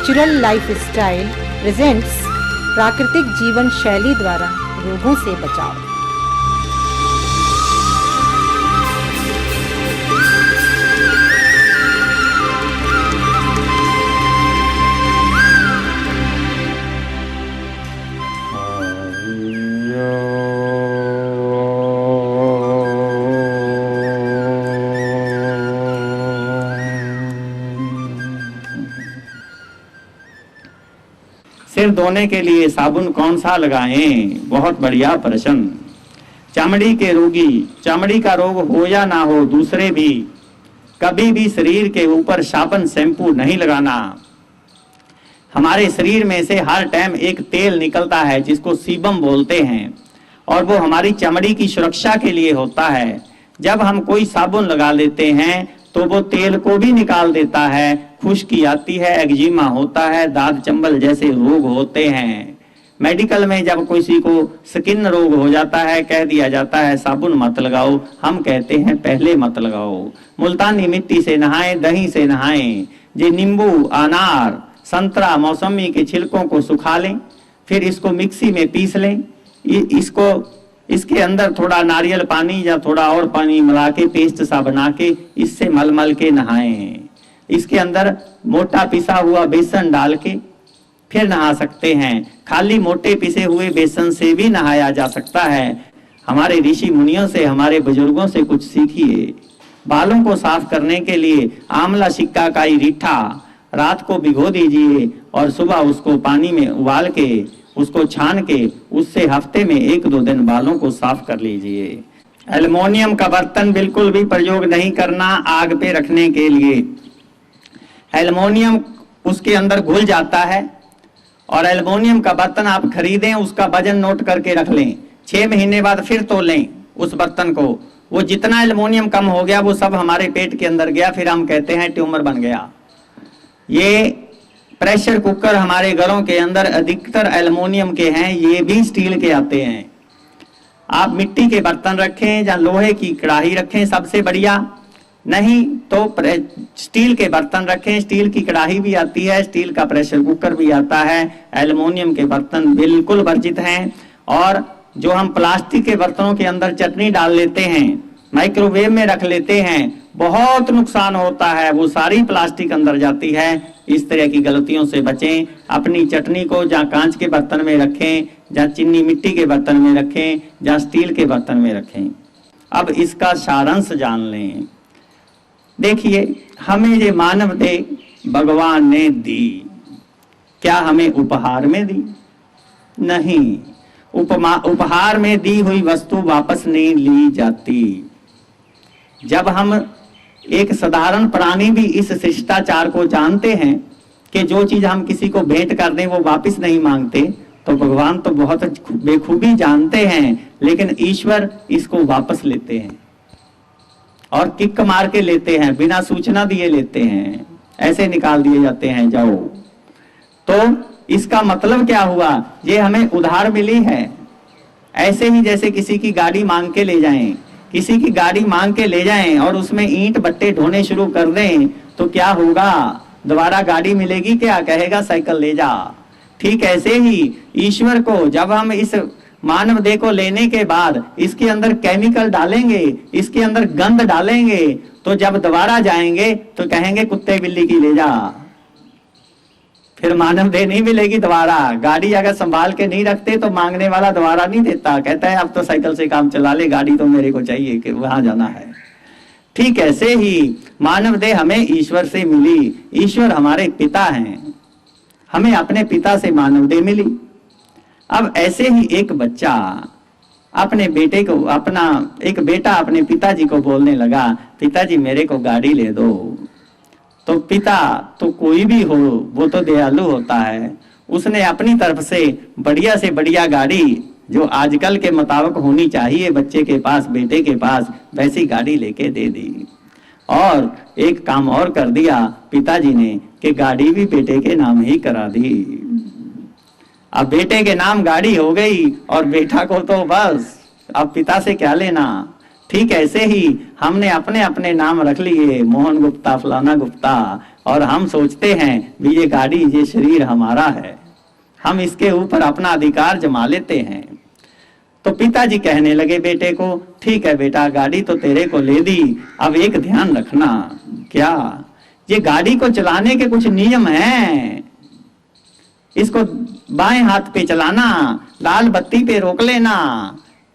Natural lifestyle presents प्राकृतिक जीवन शैली द्वारा रोगों से बचाव। सिर धोने के लिए साबुन कौन सा लगाएं? बहुत बढ़िया प्रश्न। चमड़ी के रोगी, चमड़ी का रोग हो या ना हो, दूसरे भी कभी भी शरीर के ऊपर साबुन शैम्पू नहीं लगाना। हमारे शरीर में से हर टाइम एक तेल निकलता है जिसको सीबम बोलते हैं, और वो हमारी चमड़ी की सुरक्षा के लिए होता है। जब हम कोई साबुन लगा लेते हैं तो वो तेल को भी निकाल देता है, खुश्की आती है, एक्जिमा होता है, दाद चंबल जैसे रोग होते हैं। मेडिकल में जब किसी को स्किन रोग हो जाता है, कह दिया जाता है साबुन मत लगाओ, हम कहते हैं पहले मत लगाओ। मुल्तानी मिट्टी से नहाएं, दही से नहाएं, जे नींबू, अनार, संतरा, मौसमी के छिलकों को सुखा लें, फिर इसको मिक्सी में पीस लें, इसके अंदर थोड़ा नारियल पानी या थोड़ा और पानी मिला के पेस्ट सा बना के इससे मल मल के नहाएं। इसके अंदर मोटा पिसा हुआ बेसन डाल के फिर नहा सकते हैं। खाली मोटे पिसे हुए बेसन से भी नहाया जा सकता है। हमारे ऋषि मुनियों से, हमारे बुजुर्गों से कुछ सीखिए। बालों को साफ करने के लिए आंवला सिक्का का रीठा रात को भिगो दीजिए और सुबह उसको पानी में उबाल के उसको छान के उससे हफ्ते में 1-2 दिन बालों को साफ कर लीजिए। एल्युमिनियम का बर्तन बिल्कुल भी प्रयोग नहीं करना आग पे रखने के लिए। एल्युमिनियम उसके अंदर घुल जाता है, और एल्युमिनियम का बर्तन आप खरीदें, उसका वजन नोट करके रख लें, 6 महीने बाद फिर तोलें उस बर्तन को। वो जितना एल्युमिनियम कम हो गया वो सब हमारे पेट के अंदर गया, फिर हम कहते हैं ट्यूमर बन गया। ये प्रेशर कुकर हमारे घरों के अंदर अधिकतर एल्युमिनियम के हैं, ये भी स्टील के आते हैं। आप मिट्टी के बर्तन रखें या लोहे की कढ़ाई रखें, सबसे बढ़िया। नहीं तो स्टील के बर्तन रखें, स्टील की कढ़ाई भी आती है, स्टील का प्रेशर कुकर भी आता है। एल्युमिनियम के बर्तन बिल्कुल वर्जित हैं। और जो हम प्लास्टिक के बर्तनों के अंदर चटनी डाल लेते हैं, माइक्रोवेव में रख लेते हैं, बहुत नुकसान होता है, वो सारी प्लास्टिक अंदर जाती है। इस तरह की गलतियों से बचें। अपनी चटनी को जहाँ कांच के बर्तन में रखें, जहाँ चीनी मिट्टी के बर्तन में रखें, जहाँ स्टील के बर्तन में रखें। अब इसका सारांश जान लें। देखिए, हमें ये मानव देह भगवान ने दी, क्या हमें उपहार में दी? नहीं, उपहार में दी हुई वस्तु वापस नहीं ली जाती। जब हम एक साधारण प्राणी भी इस शिष्टाचार को जानते हैं कि जो चीज हम किसी को भेंट कर दें वो वापस नहीं मांगते, तो भगवान तो बहुत बेखूबी जानते हैं, लेकिन ईश्वर इसको वापस लेते हैं और किक मार के लेते हैं, बिना सूचना दिए लेते हैं, ऐसे निकाल दिए जाते हैं, जाओ। तो इसका मतलब क्या हुआ? ये हमें उधार मिली है। ऐसे ही जैसे किसी की गाड़ी मांग के ले जाएं, किसी की गाड़ी मांग के ले जाएं और उसमें ईंट बट्टे ढोने शुरू कर दें, तो क्या होगा? दोबारा गाड़ी मिलेगी क्या? कहेगा साइकिल ले जा। ठीक ऐसे ही ईश्वर को जब हम इस मानव देह को लेने के बाद इसके अंदर केमिकल डालेंगे, इसके अंदर गंध डालेंगे, तो जब दोबारा जाएंगे तो कहेंगे कुत्ते बिल्ली की ले जा। फिर मानव देह नहीं मिलेगी दोबारा। गाड़ी अगर संभाल के नहीं रखते तो मांगने वाला दोबारा नहीं देता, कहता है अब तो साइकिल से काम चला ले, गाड़ी तो मेरे को चाहिए कि वहां जाना है। ठीक ऐसे ही मानव देह हमें ईश्वर से मिली। ईश्वर हमारे पिता हैं, हमें अपने पिता से मानव देह मिली। अब ऐसे ही एक बच्चा अपने बेटे को, एक बेटा अपने पिताजी को बोलने लगा, पिताजी मेरे को गाड़ी ले दो। तो पिता तो कोई भी हो, वो तो दयालु होता है, उसने अपनी तरफ से बढ़िया गाड़ी जो आजकल के मुताबिक होनी चाहिए बच्चे के पास, बेटे के पास, वैसी गाड़ी लेके दे दी। और एक काम और कर दिया पिताजी ने कि गाड़ी भी बेटे के नाम ही करा दी। अब बेटे के नाम गाड़ी हो गई और बेटा को तो बस अब पिता से क्या लेना। ठीक ऐसे ही हमने अपने अपने नाम रख लिए, मोहन गुप्ता, फलाना गुप्ता, और हम सोचते हैं भी ये गाड़ी, ये शरीर हमारा है, हम इसके ऊपर अपना अधिकार जमा लेते हैं। तो पिताजी कहने लगे बेटे को, ठीक है बेटा, गाड़ी तो तेरे को ले दी, अब एक ध्यान रखना। क्या? ये गाड़ी को चलाने के कुछ नियम हैं। इसको बाएं हाथ पे चलाना, लाल बत्ती पे रोक लेना,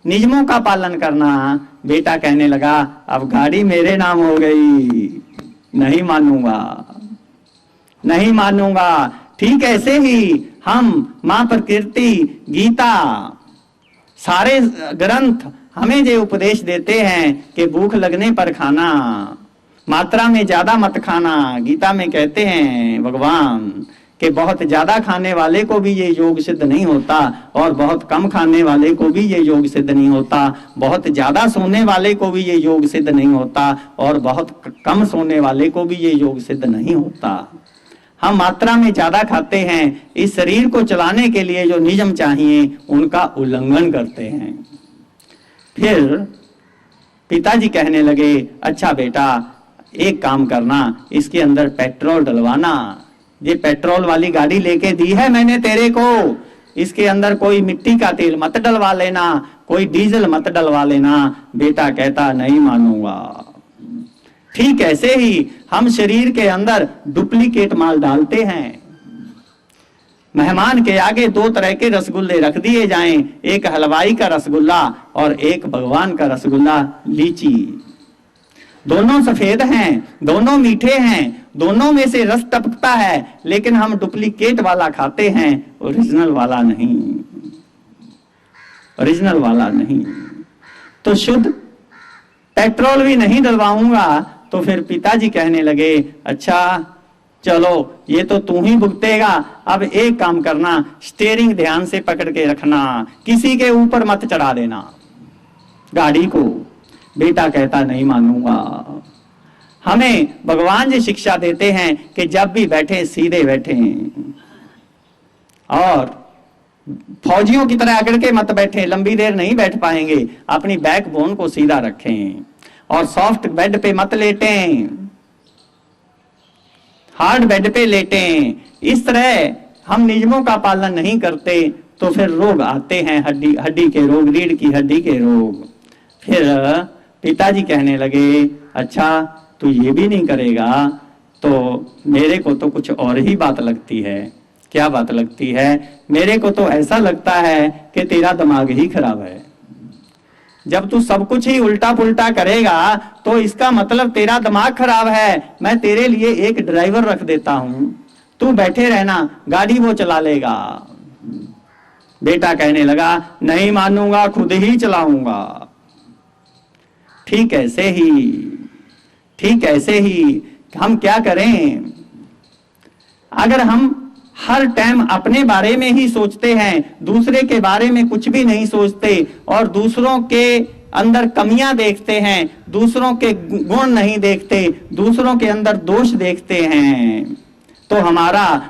नियमों का पालन करना। बेटा कहने लगा, अब गाड़ी मेरे नाम हो गई, नहीं मानूंगा, नहीं मानूंगा। ठीक ऐसे ही हम मां प्रकृति, गीता, सारे ग्रंथ हमें ये उपदेश देते हैं कि भूख लगने पर खाना, मात्रा में ज्यादा मत खाना। गीता में कहते हैं भगवान कि बहुत ज्यादा खाने वाले को भी ये योग सिद्ध नहीं होता, और बहुत कम खाने वाले को भी ये योग सिद्ध नहीं होता, बहुत ज्यादा सोने वाले को भी ये योग सिद्ध नहीं होता, और बहुत कम सोने वाले को भी ये योग सिद्ध नहीं होता। हम मात्रा में ज्यादा खाते हैं, इस शरीर को चलाने के लिए जो नियम चाहिए उनका उल्लंघन करते हैं। फिर पिताजी कहने लगे, अच्छा बेटा एक काम करना, इसके अंदर पेट्रोल डलवाना। ये पेट्रोल वाली गाड़ी लेके दी है मैंने तेरे को, इसके अंदर कोई मिट्टी का तेल मत डलवा लेना, कोई डीजल मत डलवा लेना। बेटा कहता, नहीं मानूंगा। ठीक ऐसे ही हम शरीर के अंदर डुप्लीकेट माल डालते हैं। मेहमान के आगे दो तरह के रसगुल्ले रख दिए जाएं, एक हलवाई का रसगुल्ला और एक भगवान का रसगुल्ला, लीची। दोनों सफेद हैं, दोनों मीठे हैं, दोनों में से रस टपकता है, लेकिन हम डुप्लीकेट वाला खाते हैं, ओरिजिनल वाला नहीं, ओरिजिनल वाला नहीं। तो शुद्ध पेट्रोल भी नहीं डलवाऊंगा। तो फिर पिताजी कहने लगे, अच्छा चलो ये तो तू ही भुगतेगा, अब एक काम करना, स्टीयरिंग ध्यान से पकड़ के रखना, किसी के ऊपर मत चढ़ा देना गाड़ी को। बेटा कहता, नहीं मानूंगा। हमें भगवान जी शिक्षा देते हैं कि जब भी बैठे सीधे बैठे, और फौजियों की तरह अकड़ के मत बैठे, लंबी देर नहीं बैठ पाएंगे। अपनी बैकबोन को सीधा रखें और सॉफ्ट बेड पे मत लेटें, हार्ड बेड पे लेटें। इस तरह हम नियमों का पालन नहीं करते तो फिर रोग आते हैं, हड्डी के रोग, रीढ़ की हड्डी के रोग। फिर पिताजी कहने लगे, अच्छा तू ये भी नहीं करेगा तो मेरे को तो कुछ और ही बात लगती है। क्या बात लगती है? मेरे को तो ऐसा लगता है कि तेरा दिमाग ही खराब है। जब तू सब कुछ ही उल्टा पुल्टा करेगा तो इसका मतलब तेरा दिमाग खराब है। मैं तेरे लिए एक ड्राइवर रख देता हूं, तू बैठे रहना, गाड़ी वो चला लेगा। बेटा कहने लगा, नहीं मानूंगा, खुद ही चलाऊंगा। ठीक ऐसे ही हम क्या करें? अगर हम हर टाइम अपने बारे में ही सोचते हैं, दूसरे के बारे में कुछ भी नहीं सोचते, और दूसरों के अंदर कमियां देखते हैं, दूसरों के गुण नहीं देखते, दूसरों के अंदर दोष देखते हैं, तो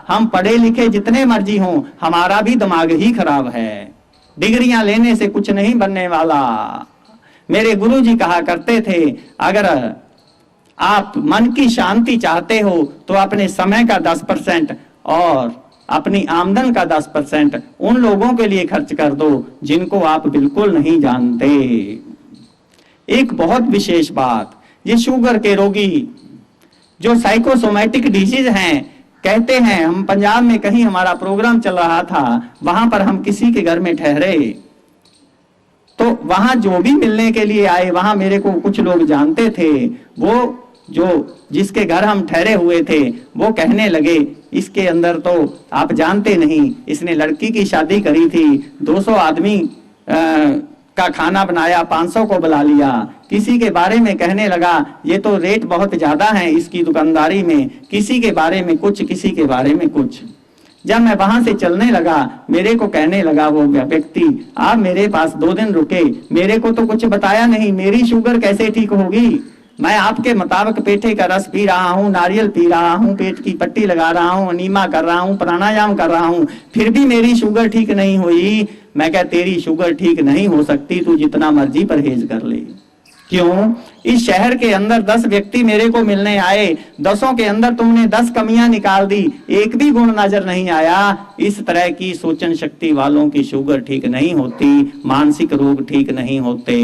हम पढ़े लिखे जितने मर्जी हों, हमारा भी दिमाग ही खराब है। डिग्रियां लेने से कुछ नहीं बनने वाला। मेरे गुरुजी कहा करते थे, अगर आप मन की शांति चाहते हो तो अपने समय का 10% और अपनी आमदन का 10% उन लोगों के लिए खर्च कर दो जिनको आप बिल्कुल नहीं जानते। एक बहुत विशेष बात, ये शुगर के रोगी जो साइकोसोमैटिक डिजीज हैं, कहते हैं, हम पंजाब में कहीं हमारा प्रोग्राम चल रहा था, वहां पर हम किसी के घर में ठहरे, तो वहां जो भी मिलने के लिए आए, वहां मेरे को कुछ लोग जानते थे। वो जो जिसके घर हम ठहरे हुए थे वो कहने लगे, इसके अंदर तो आप जानते नहीं, इसने लड़की की शादी करी थी, 200 आदमी का खाना बनाया, 500 को बुला लिया। किसी के बारे में कहने लगा, ये तो रेट बहुत ज्यादा है इसकी दुकानदारी में, किसी के बारे में कुछ, किसी के बारे में कुछ। जब मैं वहां से चलने लगा, मेरे को कहने लगा वो व्यक्ति, आप मेरे पास 2 दिन रुके, मेरे को तो कुछ बताया नहीं, मेरी शुगर कैसे ठीक होगी? मैं आपके मुताबिक पेठे का रस पी रहा हूँ, नारियल पी रहा हूँ, पेट की पट्टी लगा रहा हूँ, अनीमा कर रहा हूँ, प्राणायाम कर रहा हूँ, फिर भी मेरी शुगर ठीक नहीं हुई। मैं कहा, तेरी शुगर ठीक नहीं हो सकती, तू जितना मर्जी परहेज कर ले, क्यों? इस शहर के अंदर 10 व्यक्ति मेरे को मिलने आए, 10 के अंदर तुमने 10 कमियां निकाल दी, एक भी गुण नजर नहीं आया। इस तरह की सोचन शक्ति वालों की शुगर ठीक नहीं होती, मानसिक रोग ठीक नहीं होते।